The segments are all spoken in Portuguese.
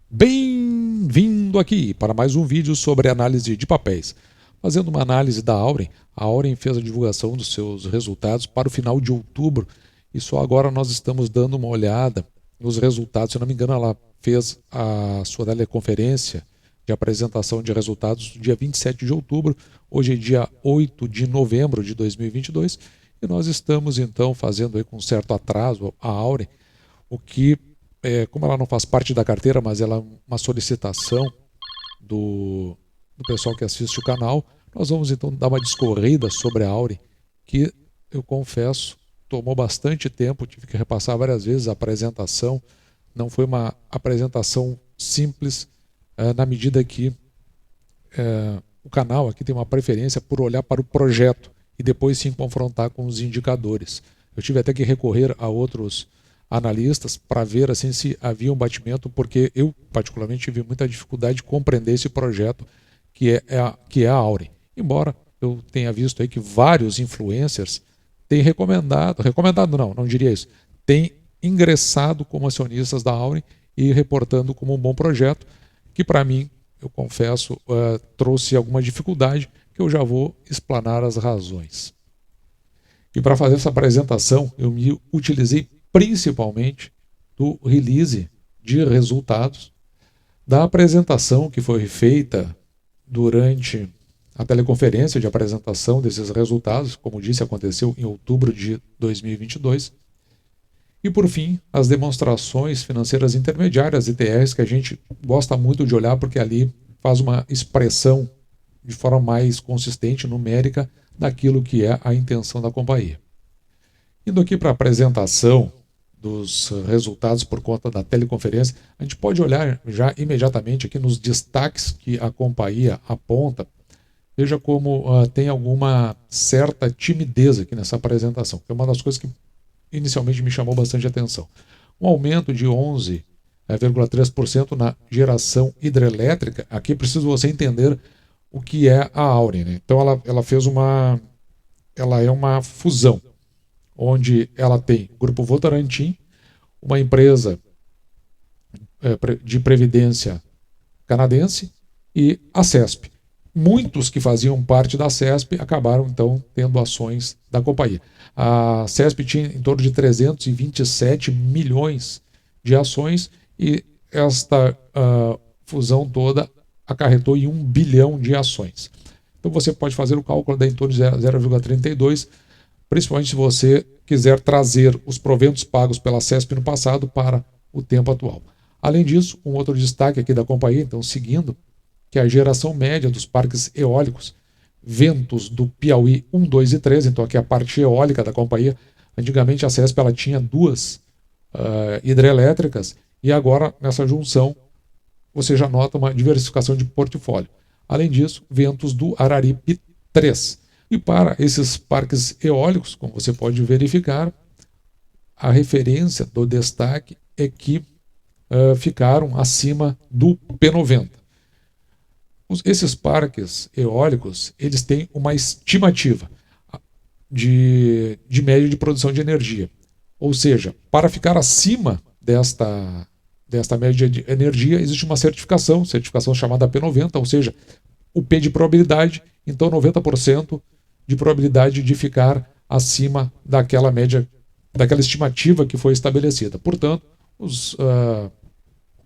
Bem-vindo aqui para mais um vídeo sobre análise de papéis. Fazendo uma análise da Auren, a Auren fez a divulgação dos seus resultados para o final de outubro e só agora nós estamos dando uma olhada nos resultados. Se não me engano, ela fez a sua teleconferência de apresentação de resultados no dia 27 de outubro, hoje é dia 8 de novembro de 2022 e nós estamos então fazendo aí com certo atraso a Auren, o que como ela não faz parte da carteira, mas ela é uma solicitação do pessoal que assiste o canal, nós vamos então dar uma discorrida sobre a Auren, que eu confesso, tomou bastante tempo, tive que repassar várias vezes a apresentação, não foi uma apresentação simples, na medida que o canal aqui tem uma preferência por olhar para o projeto e depois sim confrontar com os indicadores. Eu tive até que recorrer a outros analistas para ver assim se havia um batimento, porque eu particularmente tive muita dificuldade de compreender esse projeto que é a Auren. Embora eu tenha visto aí que vários influencers têm recomendado não diria isso, têm ingressado como acionistas da Auren e reportando como um bom projeto, que para mim, eu confesso, trouxe alguma dificuldade, que eu já vou explanar as razões. E para fazer essa apresentação, eu me utilizei principalmente do release de resultados, da apresentação que foi feita durante a teleconferência de apresentação desses resultados, como disse, aconteceu em outubro de 2022, e por fim, as demonstrações financeiras intermediárias, ETRs, que a gente gosta muito de olhar porque ali faz uma expressão de forma mais consistente, numérica, daquilo que é a intenção da companhia. Indo aqui para a apresentação dos resultados por conta da teleconferência, a gente pode olhar já imediatamente aqui nos destaques que a companhia aponta. Veja como tem alguma certa timidez aqui nessa apresentação, que é uma das coisas que inicialmente me chamou bastante atenção. Um aumento de 11,3% na geração hidrelétrica. Aqui preciso você entender o que é a Auren, né? Então ela é uma fusão, onde ela tem o Grupo Votorantim, uma empresa de previdência canadense, e a CESP. Muitos que faziam parte da CESP acabaram, então, tendo ações da companhia. A CESP tinha em torno de 327 milhões de ações e esta fusão toda acarretou em 1 bilhão de ações. Então você pode fazer o cálculo da em torno de 0,32, principalmente se você quiser trazer os proventos pagos pela CESP no passado para o tempo atual. Além disso, um outro destaque aqui da companhia, então seguindo, que é a geração média dos parques eólicos, Ventos do Piauí 1, 2 e 3, então aqui é a parte eólica da companhia. Antigamente a CESP ela tinha duas hidrelétricas e agora nessa junção você já nota uma diversificação de portfólio. Além disso, Ventos do Araripe 3. E para esses parques eólicos, como você pode verificar, a referência do destaque é que ficaram acima do P90. Esses parques eólicos, eles têm uma estimativa de média de produção de energia. Ou seja, para ficar acima desta média de energia, existe uma certificação chamada P90, ou seja, o P de probabilidade, então 90% de probabilidade de ficar acima daquela média, daquela estimativa que foi estabelecida. Portanto,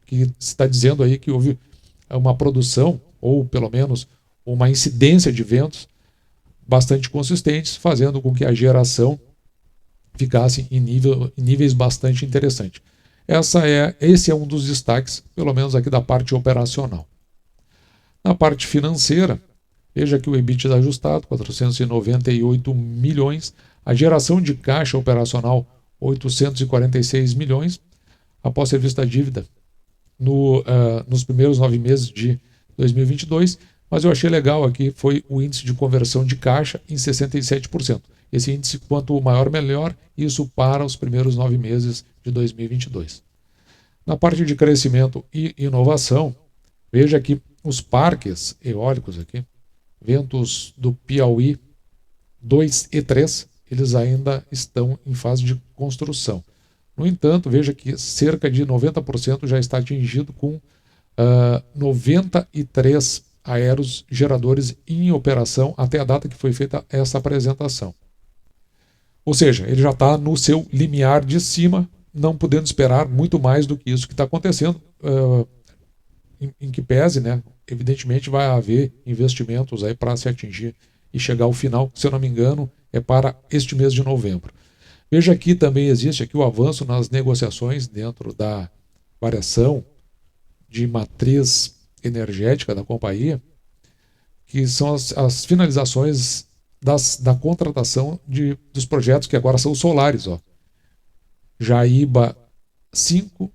que se está dizendo aí que houve uma produção, ou pelo menos uma incidência de ventos bastante consistentes, fazendo com que a geração ficasse em níveis bastante interessantes. Esse é um dos destaques, pelo menos aqui da parte operacional. Na parte financeira, veja que o EBITDA ajustado, 498 milhões, a geração de caixa operacional, 846 milhões, após ser vista a dívida nos primeiros 9 meses de 2022, mas eu achei legal aqui foi o índice de conversão de caixa em 67%. Esse índice, quanto maior, melhor, isso para os primeiros 9 meses de 2022. Na parte de crescimento e inovação, veja que os parques eólicos aqui, Ventos do Piauí 2 e 3, eles ainda estão em fase de construção. No entanto, veja que cerca de 90% já está atingido com 93 aeros geradores em operação até a data que foi feita essa apresentação. Ou seja, ele já está no seu limiar de cima, não podendo esperar muito mais do que isso que está acontecendo, em que pese, né, evidentemente vai haver investimentos aí para se atingir e chegar ao final, se eu não me engano, é para este mês de novembro. Veja que também existe aqui o avanço nas negociações dentro da variação de matriz energética da companhia, que são as finalizações da contratação dos projetos que agora são solares, ó. Jaíba 5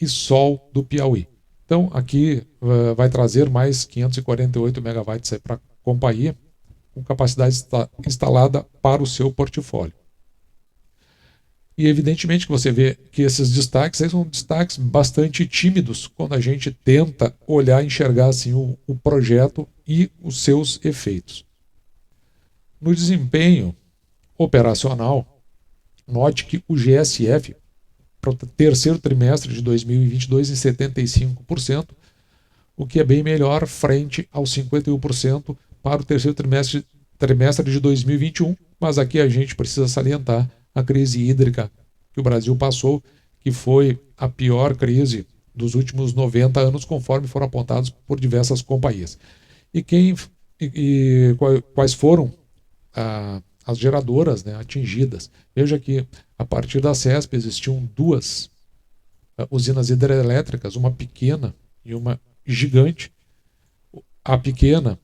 e Sol do Piauí. Então aqui vai trazer mais 548 megawatts para a companhia, com capacidade instalada para o seu portfólio. E evidentemente que você vê que esses destaques aí são destaques bastante tímidos quando a gente tenta olhar e enxergar assim o projeto e os seus efeitos. No desempenho operacional, note que o GSF para o terceiro trimestre de 2022 em 75%, o que é bem melhor frente aos 51% para o terceiro trimestre de 2021, mas aqui a gente precisa salientar a crise hídrica que o Brasil passou, que foi a pior crise dos últimos 90 anos, conforme foram apontados por diversas companhias. Quais foram as geradoras, né, atingidas? Veja que a partir da CESP existiam duas usinas hidrelétricas, uma pequena e uma gigante. A pequena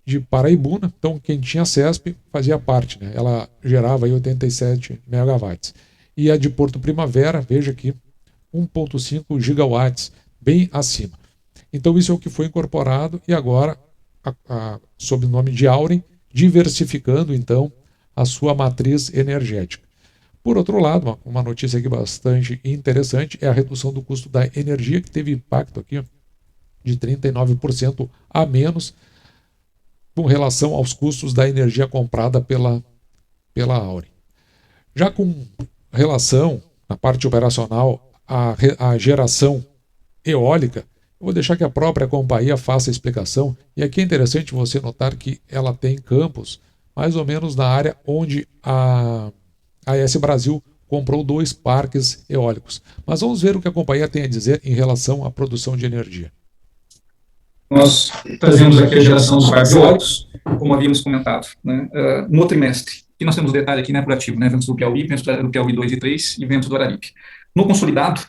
de Paraibuna, então quem tinha CESP fazia parte, né? Ela gerava aí 87 megawatts. E a de Porto Primavera, veja aqui, 1,5 gigawatts, bem acima. Então isso é o que foi incorporado e agora, sob o nome de Auren, diversificando então a sua matriz energética. Por outro lado, uma notícia aqui bastante interessante é a redução do custo da energia, que teve impacto aqui de 39% a menos com relação aos custos da energia comprada pela Auren. Já com relação, na parte operacional, à geração eólica, eu vou deixar que a própria companhia faça a explicação, e aqui é interessante você notar que ela tem campos mais ou menos na área onde a AES Brasil comprou 2 parques eólicos. Mas vamos ver o que a companhia tem a dizer em relação à produção de energia. Nós trazemos aqui a geração dos parques eólicos, como havíamos comentado, né, no trimestre. E nós temos detalhe aqui, né, por ativo, né, ventos do Piauí, ventos do Piauí 2 e 3 e ventos do Araripe. No consolidado,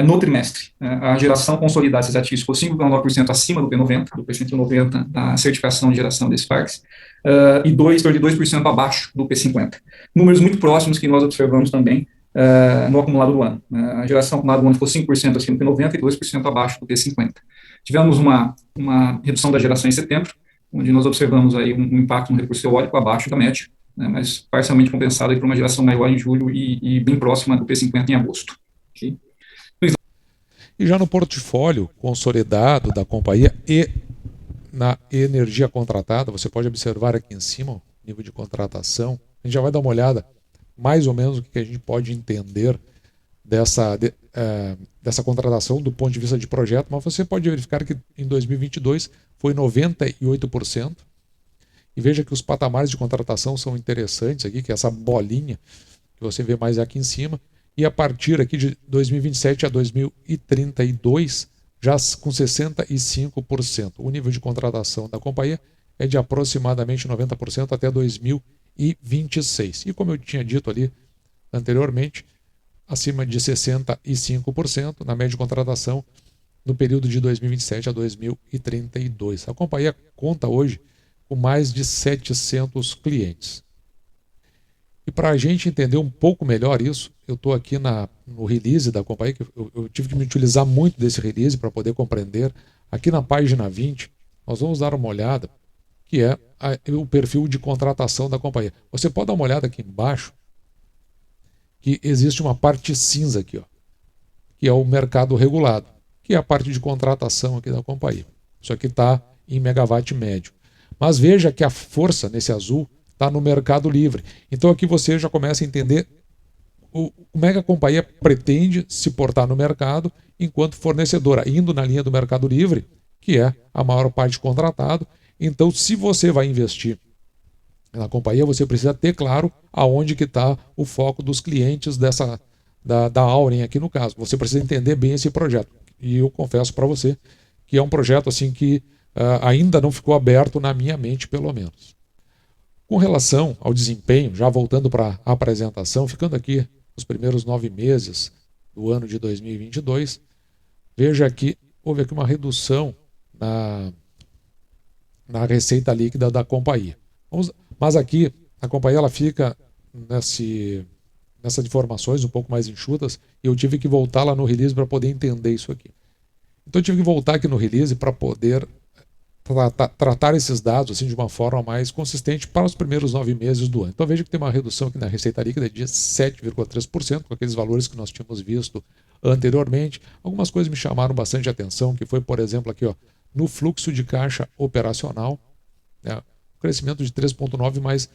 no trimestre, a geração consolidada desses ativos ficou 5,9% acima do P90, do P190 da certificação de geração desses parques, e 2% abaixo do P50. Números muito próximos que nós observamos também no acumulado do ano. A geração acumulada do ano ficou 5% acima do P90 e 2% abaixo do P50. Tivemos uma redução da geração em setembro, onde nós observamos aí um impacto no recurso eólico abaixo da média, né, mas parcialmente compensado aí por uma geração maior em julho e bem próxima do P50 em agosto. Okay? E já no portfólio consolidado da companhia e na energia contratada, você pode observar aqui em cima o nível de contratação. A gente já vai dar uma olhada mais ou menos o que a gente pode entender dessa contratação do ponto de vista de projeto, mas você pode verificar que em 2022 foi 98%. E veja que os patamares de contratação são interessantes aqui, que é essa bolinha que você vê mais aqui em cima. E a partir aqui de 2027 a 2032, já com 65%. O nível de contratação da companhia é de aproximadamente 90% até 2026. E como eu tinha dito ali anteriormente, acima de 65% na média de contratação no período de 2027 a 2032. A companhia conta hoje com mais de 700 clientes. E para a gente entender um pouco melhor isso, eu estou aqui no release da companhia, que eu tive que me utilizar muito desse release para poder compreender. Aqui na página 20, nós vamos dar uma olhada, que é o perfil de contratação da companhia. Você pode dar uma olhada aqui embaixo, que existe uma parte cinza aqui, ó, que é o mercado regulado, que é a parte de contratação aqui da companhia. Isso aqui está em megawatt médio. Mas veja que a força nesse azul está no mercado livre. Então aqui você já começa a entender como é que a companhia pretende se portar no mercado enquanto fornecedora, indo na linha do Mercado Livre, que é a maior parte contratado. Então, se você vai investir na companhia, você precisa ter claro aonde que está o foco dos clientes da Auren aqui no caso. Você precisa entender bem esse projeto. E eu confesso para você que é um projeto assim que ainda não ficou aberto na minha mente, pelo menos. Com relação ao desempenho, já voltando para a apresentação, ficando aqui nos primeiros 9 meses do ano de 2022, veja que houve aqui uma redução na receita líquida da companhia. Mas aqui a companhia ela fica nessas informações um pouco mais enxutas e eu tive que voltar lá no release para poder entender isso aqui. Então eu tive que voltar aqui no release para poder tratar esses dados assim, de uma forma mais consistente para os primeiros 9 meses do ano. Então veja que tem uma redução aqui na receita líquida de 7,3%, com aqueles valores que nós tínhamos visto anteriormente. Algumas coisas me chamaram bastante atenção, que foi, por exemplo, aqui no fluxo de caixa operacional, né, crescimento de 3,9%, mas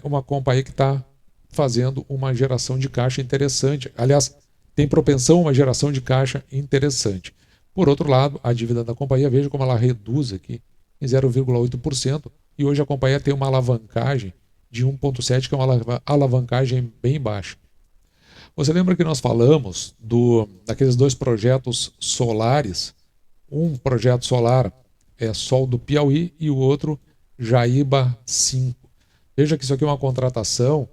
uma companhia que está fazendo uma geração de caixa interessante. Aliás, tem propensão a uma geração de caixa interessante. Por outro lado, a dívida da companhia, veja como ela reduz aqui em 0,8%, e hoje a companhia tem uma alavancagem de 1,7%, que é uma alavancagem bem baixa. Você lembra que nós falamos daqueles 2 projetos solares? Um projeto solar é Sol do Piauí e o outro Jaíba 5. Veja que isso aqui é uma contratação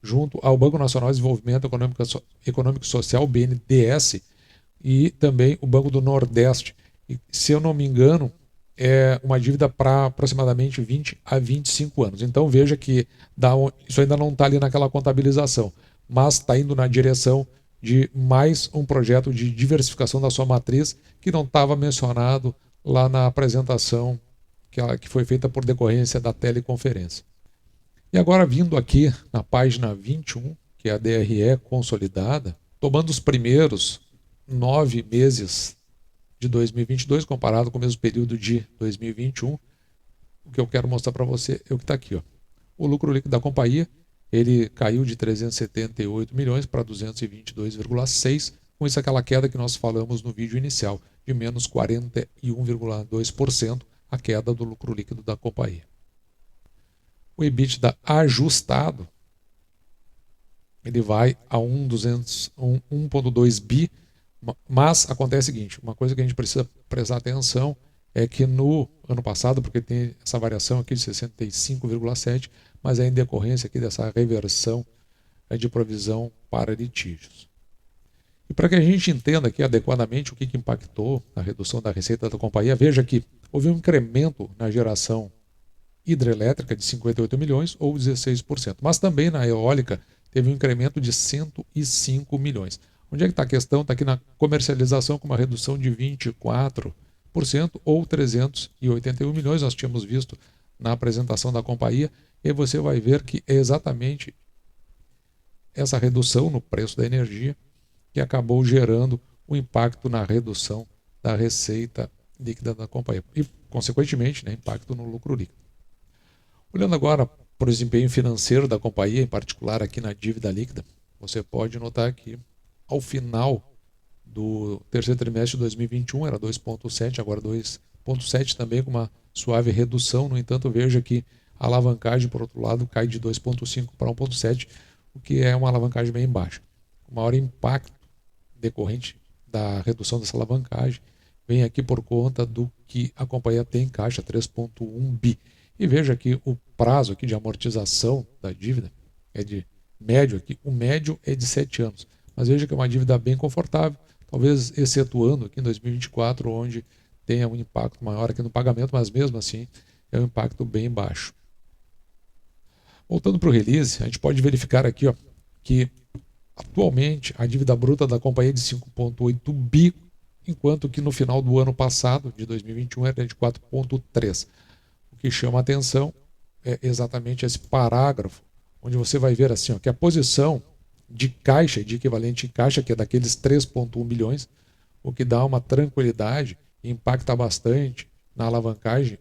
junto ao Banco Nacional de Desenvolvimento Econômico e Social, BNDES, e também o Banco do Nordeste. E, se eu não me engano, é uma dívida para aproximadamente 20 a 25 anos. Então veja que isso ainda não está ali naquela contabilização, mas está indo na direção de mais um projeto de diversificação da sua matriz que não estava mencionado lá na apresentação que foi feita por decorrência da teleconferência. E agora vindo aqui na página 21, que é a DRE consolidada, tomando os primeiros 9 meses de 2022 comparado com o mesmo período de 2021, o que eu quero mostrar para você é o que está aqui. O lucro líquido da companhia ele caiu de 378 milhões para 222,6, com isso aquela queda que nós falamos no vídeo inicial, de menos 41,2% a queda do lucro líquido da companhia. O EBITDA ajustado ele vai a 1,2 bi, mas acontece o seguinte, uma coisa que a gente precisa prestar atenção é que no ano passado, porque tem essa variação aqui de 65,7, mas é em decorrência aqui dessa reversão de provisão para litígios. E para que a gente entenda aqui adequadamente o que impactou na redução da receita da companhia, veja que houve um incremento na geração hidrelétrica de 58 milhões ou 16%, mas também na eólica teve um incremento de 105 milhões. Onde é que está a questão? Está aqui na comercialização com uma redução de 24% ou 381 milhões, nós tínhamos visto na apresentação da companhia, e você vai ver que é exatamente essa redução no preço da energia que acabou gerando o impacto na redução da receita líquida da companhia e, consequentemente, impacto no lucro líquido. Olhando agora para o desempenho financeiro da companhia, em particular aqui na dívida líquida, você pode notar que ao final do terceiro trimestre de 2021 era 2,7, agora 2,7 também com uma suave redução. No entanto, veja que a alavancagem, por outro lado, cai de 2,5 para 1,7, o que é uma alavancagem bem baixa. O maior impacto decorrente da redução dessa alavancagem vem aqui por conta do que a companhia tem em caixa, 3,1 bi. E veja que o prazo aqui de amortização da dívida é de médio aqui, o médio é de 7 anos. Mas veja que é uma dívida bem confortável, talvez excetuando aqui em 2024, onde tenha um impacto maior aqui no pagamento, mas mesmo assim é um impacto bem baixo. Voltando para o release, a gente pode verificar aqui que atualmente a dívida bruta da companhia é de 5,8 bi, enquanto que no final do ano passado, de 2021, era de 4,3. O que chama a atenção é exatamente esse parágrafo, onde você vai ver assim, que a posição de caixa, de equivalente em caixa, que é daqueles 3,1 bilhões, o que dá uma tranquilidade e impacta bastante na alavancagem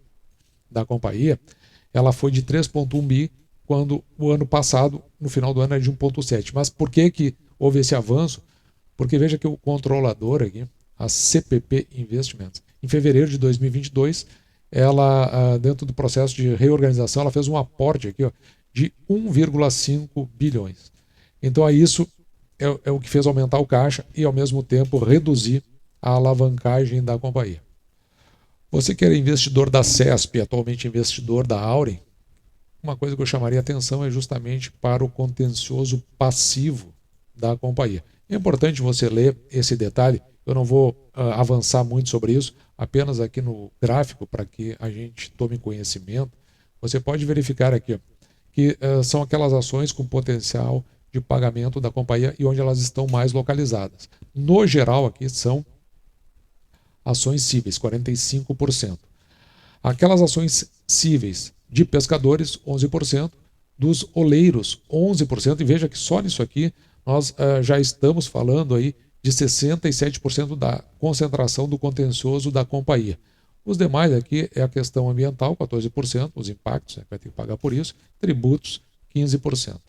da companhia, ela foi de 3,1 bi, quando o ano passado, no final do ano, era de 1,7. Mas por que houve esse avanço, porque veja que o controlador aqui, a CPP Investments, em fevereiro de 2022, ela, dentro do processo de reorganização, ela fez um aporte aqui, ó, de 1,5 bilhões. Então, isso é o que fez aumentar o caixa e, ao mesmo tempo, reduzir a alavancagem da companhia. Você que era investidor da CESP, atualmente investidor da Auren, uma coisa que eu chamaria atenção é justamente para o contencioso passivo da companhia. É importante você ler esse detalhe, eu não vou avançar muito sobre isso, apenas aqui no gráfico para que a gente tome conhecimento. Você pode verificar aqui, ó, que são aquelas ações com potencial de pagamento da companhia e onde elas estão mais localizadas. No geral, aqui são ações cíveis, 45%. Aquelas ações cíveis de pescadores, 11%, dos oleiros, 11%, e veja que só nisso aqui nós já estamos falando aí de 67% da concentração do contencioso da companhia. Os demais aqui é a questão ambiental, 14%, os impactos, vai ter que pagar por isso, tributos, 15%.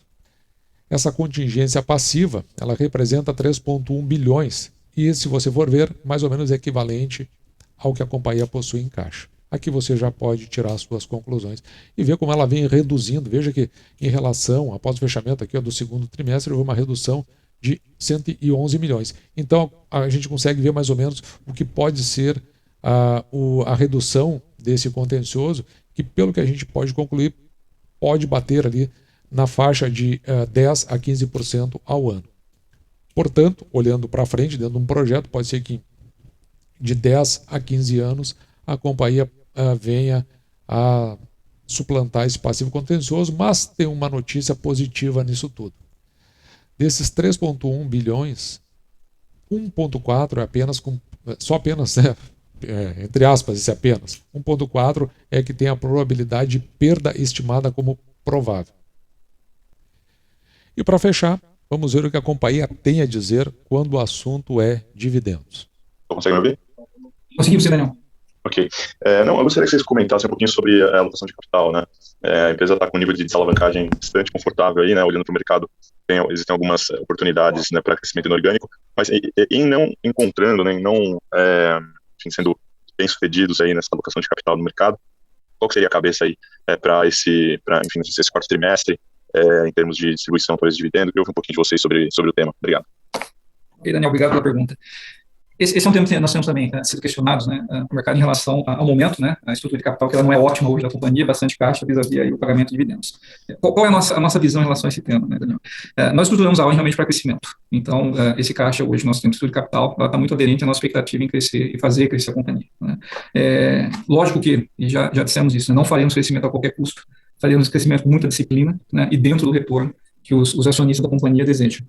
Essa contingência passiva, ela representa 3,1 bilhões, e se você for ver, mais ou menos é equivalente ao que a companhia possui em caixa. Aqui você já pode tirar as suas conclusões e ver como ela vem reduzindo. Veja que em relação, após o fechamento aqui, ó, do segundo trimestre, houve uma redução de 111 milhões. Então a gente consegue ver mais ou menos o que pode ser a redução desse contencioso, que pelo que a gente pode concluir, pode bater ali na faixa de 10 a 15% ao ano. Portanto, olhando para frente, dentro de um projeto, pode ser que de 10 a 15 anos a companhia venha a suplantar esse passivo contencioso, mas tem uma notícia positiva nisso tudo. Desses 3,1 bilhões, 1,4 é apenas, né, entre aspas, esse apenas, 1,4 é que tem a probabilidade de perda estimada como provável. E para fechar, vamos ver o que a companhia tem a dizer quando o assunto é dividendos. Consegue me ouvir? Conseguimos, Daniel. Ok. Não, eu gostaria que vocês comentassem um pouquinho sobre a alocação de capital, né? A empresa está com um nível de desalavancagem bastante confortável aí, né? Olhando para o mercado, existem algumas oportunidades, né, para crescimento inorgânico, mas em não encontrando, né, em não enfim, sendo bem-sucedidos aí nessa alocação de capital no mercado, qual que seria a cabeça aí para esse quarto trimestre, em termos de distribuição talvez de dividendo? Eu ouvi um pouquinho de vocês sobre o tema. Obrigado. Ok, Daniel, obrigado pela pergunta. Esse é um tema que nós temos também sido questionados, né, no mercado em relação ao momento, né, a estrutura de capital, que ela não é ótima hoje da companhia, bastante caixa vis-à-vis aí o pagamento de dividendos. Qual é a nossa visão em relação a esse tema, né, Daniel? Nós estruturamos a Auren realmente para crescimento. Então, esse caixa hoje, nosso tempo de estrutura de capital, ela está muito aderente à nossa expectativa em crescer e fazer crescer a companhia, né? Lógico que, e já dissemos isso, né, não faremos crescimento a qualquer custo, faremos crescimento com muita disciplina, né, e dentro do retorno que os acionistas da companhia desejam.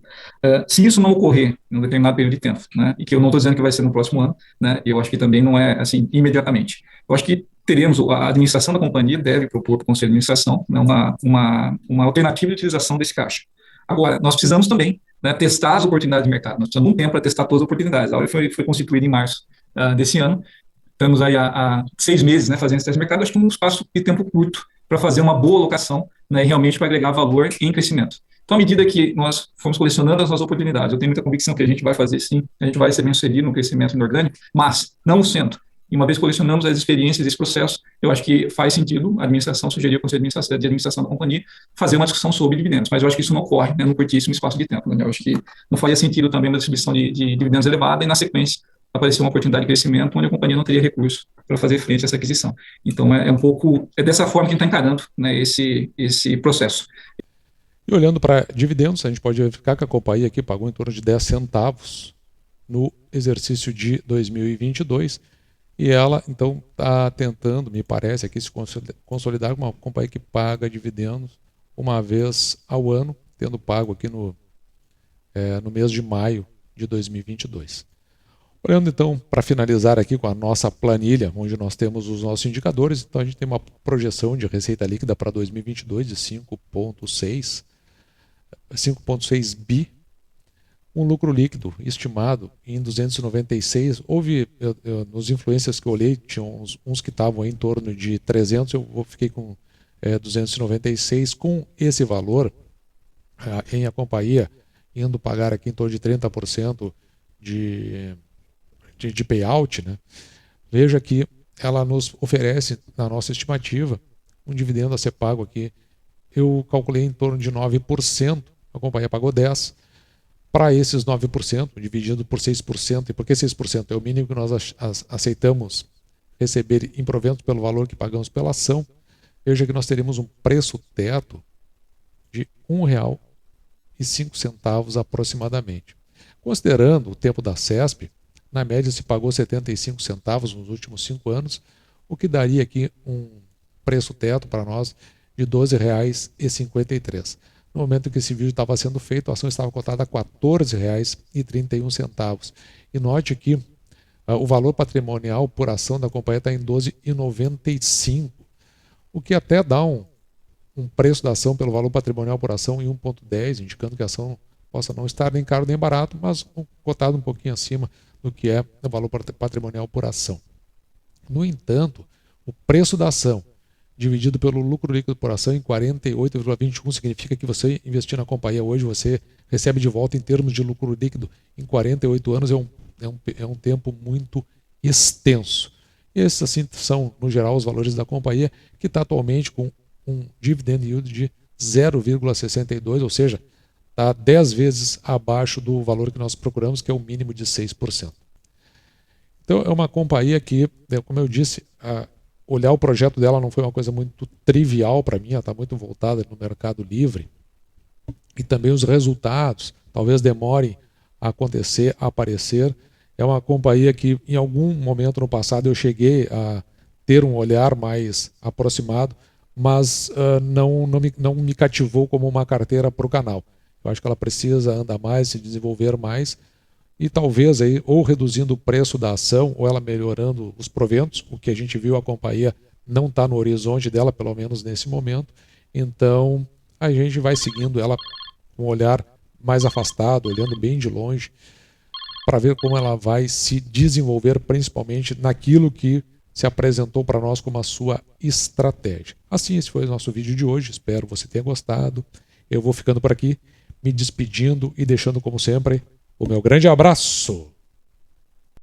Se isso não ocorrer em um determinado período de tempo, né, e que eu não estou dizendo que vai ser no próximo ano, né, eu acho que também não é assim imediatamente. Eu acho que a administração da companhia deve propor para o Conselho de Administração, né, uma alternativa de utilização desse caixa. Agora, nós precisamos também, né, testar as oportunidades de mercado. Nós precisamos de um tempo para testar todas as oportunidades. A Auren foi constituída em março desse ano. Estamos aí há 6 meses, né, fazendo esse teste de mercado. Acho que um espaço de tempo curto para fazer uma boa alocação, né, realmente para agregar valor em crescimento. Então, à medida que nós formos colecionando as nossas oportunidades, eu tenho muita convicção que a gente vai fazer sim, a gente vai ser bem-sucedido no crescimento inorgânico, mas, não sendo, e uma vez colecionamos as experiências desse processo, eu acho que faz sentido a administração sugerir ao Conselho de Administração da companhia fazer uma discussão sobre dividendos, mas eu acho que isso não ocorre, né, num curtíssimo espaço de tempo, né? Eu acho que não faria sentido também uma distribuição de dividendos elevada e, na sequência, aparecer uma oportunidade de crescimento onde a companhia não teria recurso para fazer frente a essa aquisição. Então, é dessa forma que a gente está encarando, né, esse processo. E olhando para dividendos, a gente pode verificar que a companhia aqui pagou em torno de 10 centavos no exercício de 2022 e ela, então, está tentando, me parece, aqui se consolidar como uma companhia que paga dividendos uma vez ao ano, tendo pago aqui no mês de maio de 2022. Olhando então, para finalizar aqui com a nossa planilha, onde nós temos os nossos indicadores, então a gente tem uma projeção de receita líquida para 2022 de 5,6 bi, um lucro líquido estimado em 296. Houve, nos influencers que eu olhei, tinha uns que estavam em torno de 300, eu fiquei com 296. Com esse valor, a companhia indo pagar aqui em torno de 30% de payout, né? Veja que ela nos oferece, na nossa estimativa, um dividendo a ser pago aqui. Eu calculei em torno de 9%, a companhia pagou 10%. Para esses 9%, dividido por 6%, e por que 6%? É o mínimo que nós aceitamos receber em proventos pelo valor que pagamos pela ação. Veja que nós teríamos um preço teto de R$ 1,05 aproximadamente. Considerando o tempo da CESP, na média se pagou 75 centavos nos últimos 5 anos, o que daria aqui um preço teto para nós de R$ 12,53. No momento em que esse vídeo estava sendo feito, a ação estava cotada a R$ 14,31. E note que o valor patrimonial por ação da companhia está em R$ 12,95, o que até dá um preço da ação pelo valor patrimonial por ação em 1,10, indicando que a ação possa não estar nem caro nem barato, mas cotado um pouquinho acima do que é o valor patrimonial por ação. No entanto, o preço da ação dividido pelo lucro líquido por ação em 48,21 significa que você investir na companhia hoje, você recebe de volta em termos de lucro líquido em 48 anos, é um tempo muito extenso. Esses assim são, no geral, os valores da companhia, que está atualmente com um dividend yield de 0,62, ou seja, está 10 vezes abaixo do valor que nós procuramos, que é o mínimo de 6%. Então é uma companhia que, como eu disse, olhar o projeto dela não foi uma coisa muito trivial para mim, ela está muito voltada no mercado livre. E também os resultados talvez demorem a acontecer, a aparecer. É uma companhia que em algum momento no passado eu cheguei a ter um olhar mais aproximado, mas não me cativou como uma carteira para o canal. Eu acho que ela precisa andar mais, se desenvolver mais, e talvez aí, ou reduzindo o preço da ação, ou ela melhorando os proventos, o que a gente viu, a companhia não está no horizonte dela, pelo menos nesse momento. Então a gente vai seguindo ela com um olhar mais afastado, olhando bem de longe, para ver como ela vai se desenvolver, principalmente naquilo que se apresentou para nós como a sua estratégia. Assim, esse foi o nosso vídeo de hoje, espero que você tenha gostado. Eu vou ficando por aqui, me despedindo e deixando, como sempre, o meu grande abraço.